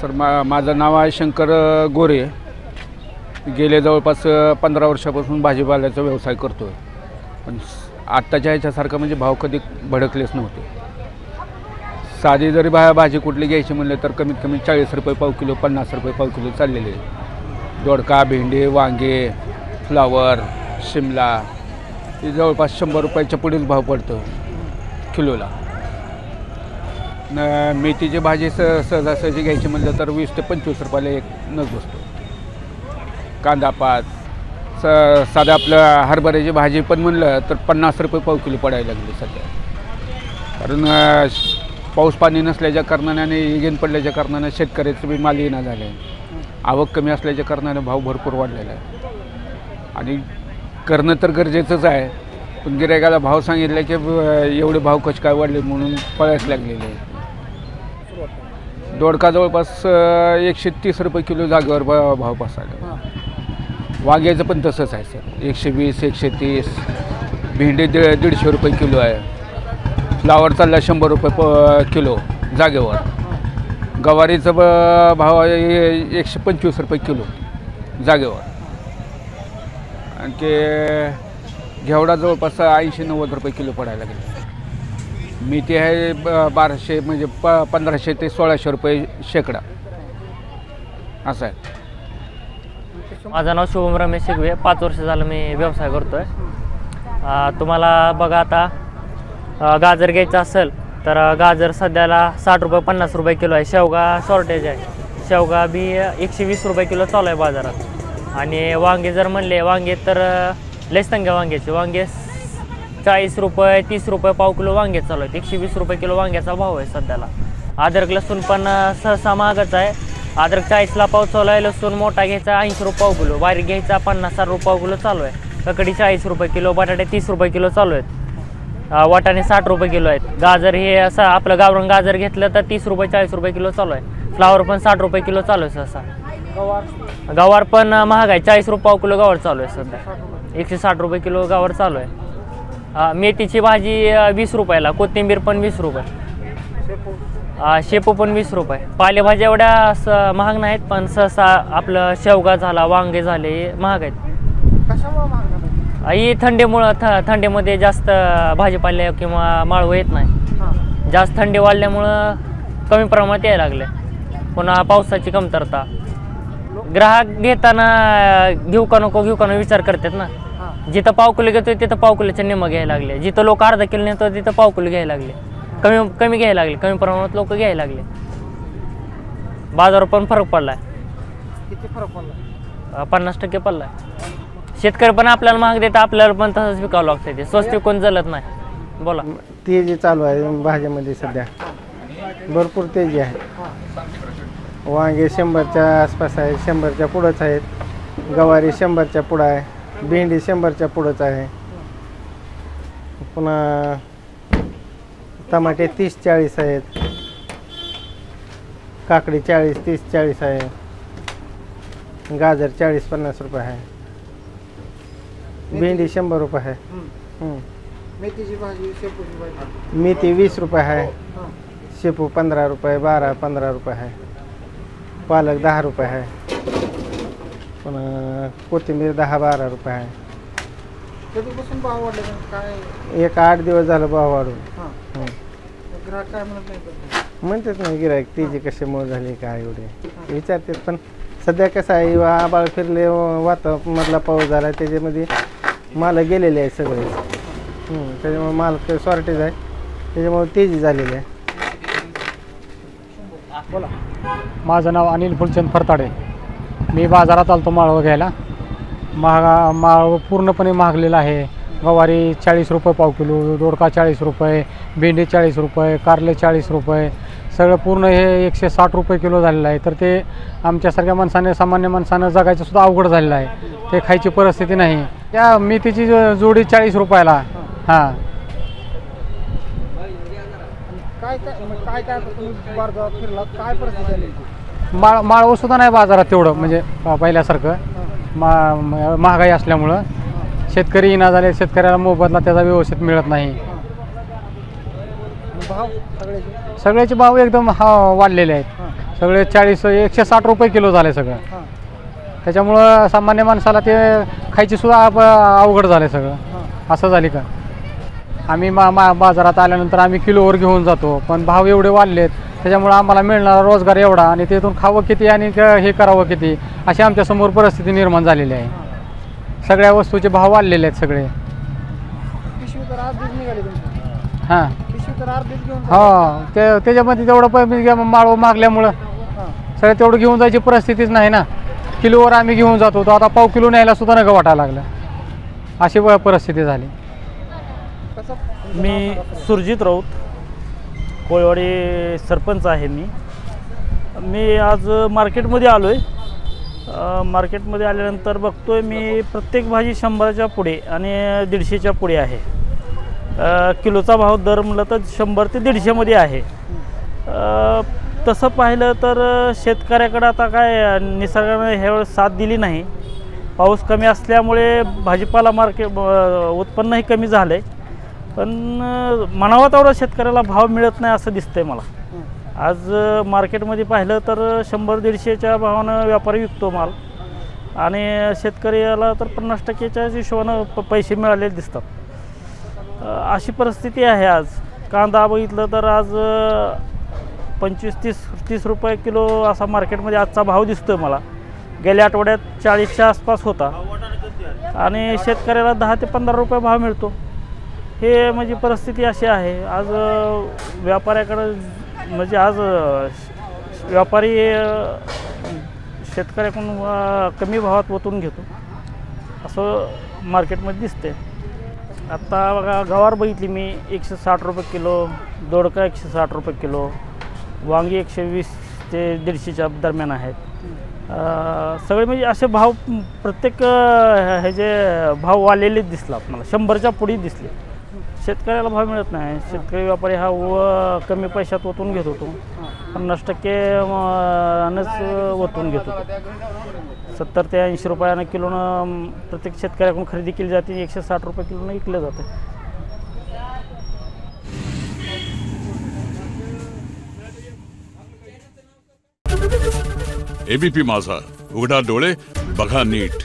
Sir माझं नाव आहे शंकर गोरे. गेले जवळपास 15 वर्षापासून भाजीपाल्याचा व्यवसाय करतो आहे. पण आत्ताच्या ह्याच्यासारखं म्हणजे भाव कधी भडकलेच नव्हते. साधी जरी भाजी कुठली घ्यायची म्हणलं तर कमीत कमी 40 रुपये पाव किलो, 50 रुपये पाव किलो चाललेले आहे. दोडका, भेंडी, वांगे, फ्लावर, शिमला हे जवळपास 100 रुपयाच्या पुढेच भाव पडतो किलोला. मेथीची भाजी सहजासहजी घ्यायची म्हणलं तर 20 ते 25 रुपयाला एक नग बसतो. कांदापात साधं आपलं हरभऱ्याची भाजी पण म्हणलं तर 50 रुपये पाव किलो पडायला लागली सध्या. कारण पाऊस पाणी नसल्याच्या कारणाने आणि इगेन पडल्याच्या कारणाने शेतकऱ्याचं बी माल येणं झालं आहे. आवक कमी असल्याच्या कारणाने भाव भरपूर वाढलेला आहे. आणि करणं तर गरजेचंच आहे, पण गिऱ्हाईकाला भाव सांगितलं की एवढे भाव कसे काय वाढले म्हणून पळायच लागलेले आहे. दोडका जवळपास 130 रुपये किलो जागेवर भाव बसायला. वांग्याचं पण तसंच आहे सर, 120, 130. भेंडी 150 रुपये किलो आहे. फ्लावर चालला 100 रुपये किलो जागेवर. गवारीचं भाव आहे 125 रुपये किलो जागेवर. आणखी घेवडा जवळपास 80-90 रुपये किलो पडायला लागले. मेथी आहे 1200 म्हणजे 1500 ते 1600 रुपये शेकडा असं आहे. माझं नाव शुभम रमेश शिगवे. 5 वर्ष झालं मी व्यवसाय करतो आहे. तुम्हाला बघा आता गाजर घ्यायचं असेल तर गाजर सध्याला 60 रुपये 50 रुपये किलो आहे. शेवगा शॉर्टेज आहे. शेवगा बी 120 रुपये किलो चालू आहे बाजारात. आणि वांगे जर म्हणले, वांगे तर लयच तंग्या वांग्याचे. वांगे 40 रुपये 30 रुपये पाव किलो वांगे चालू आहेत. 120 रुपये किलो वांग्याचा भाव आहे सध्याला. अद्रक लसूण पण सहसा महागच आहे. अद्रक 40ला पाव चालू आहे. लसूण मोठा घ्यायचा 80 रुपये पाव किलो, बारीक घ्यायचा 50-60 रुपये पाव किलो चालू आहे. ककडी 40 रुपये किलो, बटाटे 30 रुपये किलो चालू आहेत. वाटाणे 60 रुपये किलो आहेत. गाजर हे असं आपलं गावरान गाजर घेतलं तर 30 रुपये 40 रुपये किलो चालू आहे. फ्लावर पण 60 रुपये किलो चालू आहे सहसा. गवार पण महाग आहे. 40 रुपये पाव किलो गवार चालू आहे सध्या. 160 रुपये किलो गवार चालू आहे. मेथीची भाजी 20 रुपयाला. कोथिंबीर पण 20 रुपये. शेपू पण 20 रुपये. पालेभाज्या एवढ्या महाग नाहीत, पण सहसा आपलं शेवगा झाला, वांगे झाले महाग आहेत. ही थंडीमुळं थंडीमध्ये जास्त भाजीपाले किंवा माळव येत नाही. जास्त थंडी वाढल्यामुळं कमी प्रमाणात यायला लागले. पुन्हा पावसाची कमतरता. ग्राहक घेताना घेऊ का नको विचार करतात ना. जिथं पाव किलो घेतोय तिथं पाव किलोचे निम्मं घ्यायला लागले. जिथं लोक अर्धा किलो नेतो तिथं पाव किलो घ्यायला लागले. कमी घ्यायला लागले. कमी प्रमाणात लोक घ्यायला लागले. बाजारावर पण फरक पडलाय. किती फरक पडला? 50% पडलाय. शेतकरी पण आपल्याला महाग देतं, आपल्याला पण तसंच विकावं लागतं. ते स्वस्त कोण जलत नाही. बोला. तेजी चालू आहे भाज्यामध्ये सध्या, भरपूर तेजी आहे. वांगे 100च्या आसपास आहे, 100च्या पुढंच आहेत. गवारी 100च्या पुढं आहे. भेंडी 100च्या पुढंच आहे. पुन्हा टमाटे 30-40 आहेत. काकडी 40-30-40 आहे. गाजर 40-50 रुपये आहे. भेंडी 100 रुपये आहे. मेथीची भाजी, शेपूची भाजी, मेथी 20 रुपये आहे. शेपू 15 रुपये, 12-15 रुपये आहे. पालक 10 रुपये आहे. पुन्हा कोथिंबीर 10-12 रुपये आहे. कधीपासून भाव वाढले काय? एक 8 दिवस झालं भाव वाढून. ग्राहक काय म्हणत नाही? म्हणतात नाही गिरायक तेजी कशामुळे झाली काय एवढे विचारतात. पण सध्या कसं आहे, आबाळ फिरले, वातावरणामधला पाऊस झाला, त्याच्यामध्ये माल गेलेले आहे सगळे. त्याच्यामुळे माल शॉर्टेज आहे, त्याच्यामुळे तेजी झालेली आहे. बोला. माझं नाव अनिल फुलचंद फरताडे. मी बाजारात आलतो माळव घ्यायला. माळव पूर्णपणे महागलेला आहे. गवारी 40 रुपये पाव किलो, दोडका 40 रुपये, भेंडी 40 रुपये, कारले 40 रुपये, सगळं पूर्ण हे 160 रुपये किलो झालेलं आहे. तर ते आमच्यासारख्या माणसाने, सामान्य माणसानं जगायचं सुद्धा अवघड झालेलं आहे. ते खायची परिस्थिती नाही. त्या मेथीची जोडी 40 रुपयाला. हां, काय तुम्ही बाजारात फिरला, काय परिस्थिती झाली? माळव सुद्धा नाही बाजारात तेवढं, म्हणजे पहिल्यासारखं. महागाई असल्यामुळं शेतकरी येणा झाले. शेतकऱ्याला मोबदला त्याचा व्यवस्थित मिळत नाही. भाव सगळ्याचे भाव एकदम वाढलेले आहेत. सगळे 160 रुपये किलो झाले सगळं. हां त्याच्यामुळं सामान्य माणसाला ते खायची सुद्धा अवघड झालं सगळं. असं झाली का आम्ही बाजारात आल्यानंतर आम्ही किलोवर घेऊन जातो, पण भाव एवढे वाढलेत त्याच्यामुळं आम्हाला मिळणारा रोजगार एवढा आणि तिथून खावं किती आणि हे करावं किती अशी आमच्यासमोर परिस्थिती निर्माण झालेली आहे. सगळ्या वस्तूचे भाव वाढलेले आहेत सगळे. पिशवी तर अर्धीच निघाली तुमची. हां पिशवी तर अर्धीच घेऊन हो त्याच्यामध्ये तेवढं पण माळव मागल्यामुळं हां सगळं तेवढं घेऊन जायची परिस्थितीच नाही ना. किलोवर आम्ही घेऊन जातो तर आता पाव किलो न्यायला सुद्धा नका वाटायला लागलं. अशी परिस्थिती झाली. कसं मी सुरजित राऊत, कोळवाडी सरपंच आहे. मी आज मार्केटमध्ये आलो आहे. मार्केटमध्ये आल्यानंतर बघतोय मी प्रत्येक भाजी 100च्या पुढे आणि 150च्या पुढे आहे. किलोचा भाव दर म्हटलं तर 100 ते 150मध्ये आहे. तसं पाहिलं तर शेतकऱ्याकडं आता काय निसर्गानं ह्यावेळेस साथ दिली नाही. पाऊस कमी असल्यामुळे भाजीपाला उत्पन्नही कमी झालं आहे, पण म्हणावा तेवढा शेतकऱ्याला भाव मिळत नाही असं दिसतंय मला. आज मार्केटमध्ये पाहिलं तर 100-150च्या भावानं व्यापारी विकतो माल आणि शेतकऱ्याला तर 50%च्या हिशोबानं पैसे मिळालेले दिसतात. अशी परिस्थिती आहे आज. कांदा बघितलं तर आज 25-30 रुपये किलो असा मार्केटमध्ये आजचा भाव दिसतोय मला. गेल्या आठवड्यात 40च्या आसपास होता आणि शेतकऱ्याला 10 ते 15 रुपये भाव मिळतो. हे म्हणजे परिस्थिती अशी आहे आज व्यापाऱ्याकडं. म्हणजे आज व्यापारी शेतकऱ्याकडून कमी भावात ओतून घेतो असं मार्केटमध्ये दिसते. आत्ता बघा गवार बघितली मी 160 रुपये किलो, दोडका 160 रुपये किलो, वांगी 120 ते 150च्या दरम्यान आहेत. सगळे म्हणजे असे भाव प्रत्येक हे जे भाव वाढलेलेच दिसला आपल्याला. 100च्या पुढे दिसले. शेतकऱ्याला भाव मिळत नाही. शेतकरी व्यापारी हा कमी पैशात ओतून घेत होतो. 50%नंच ओतून घेत होतो. 70 ते 80 रुपयानं किलोनं प्रत्येक शेतकऱ्याकडून खरेदी केली जाते. 160 रुपये किलोनं विकलं जातं. एबीपी माझा, उघडा डोळे बघा नीट.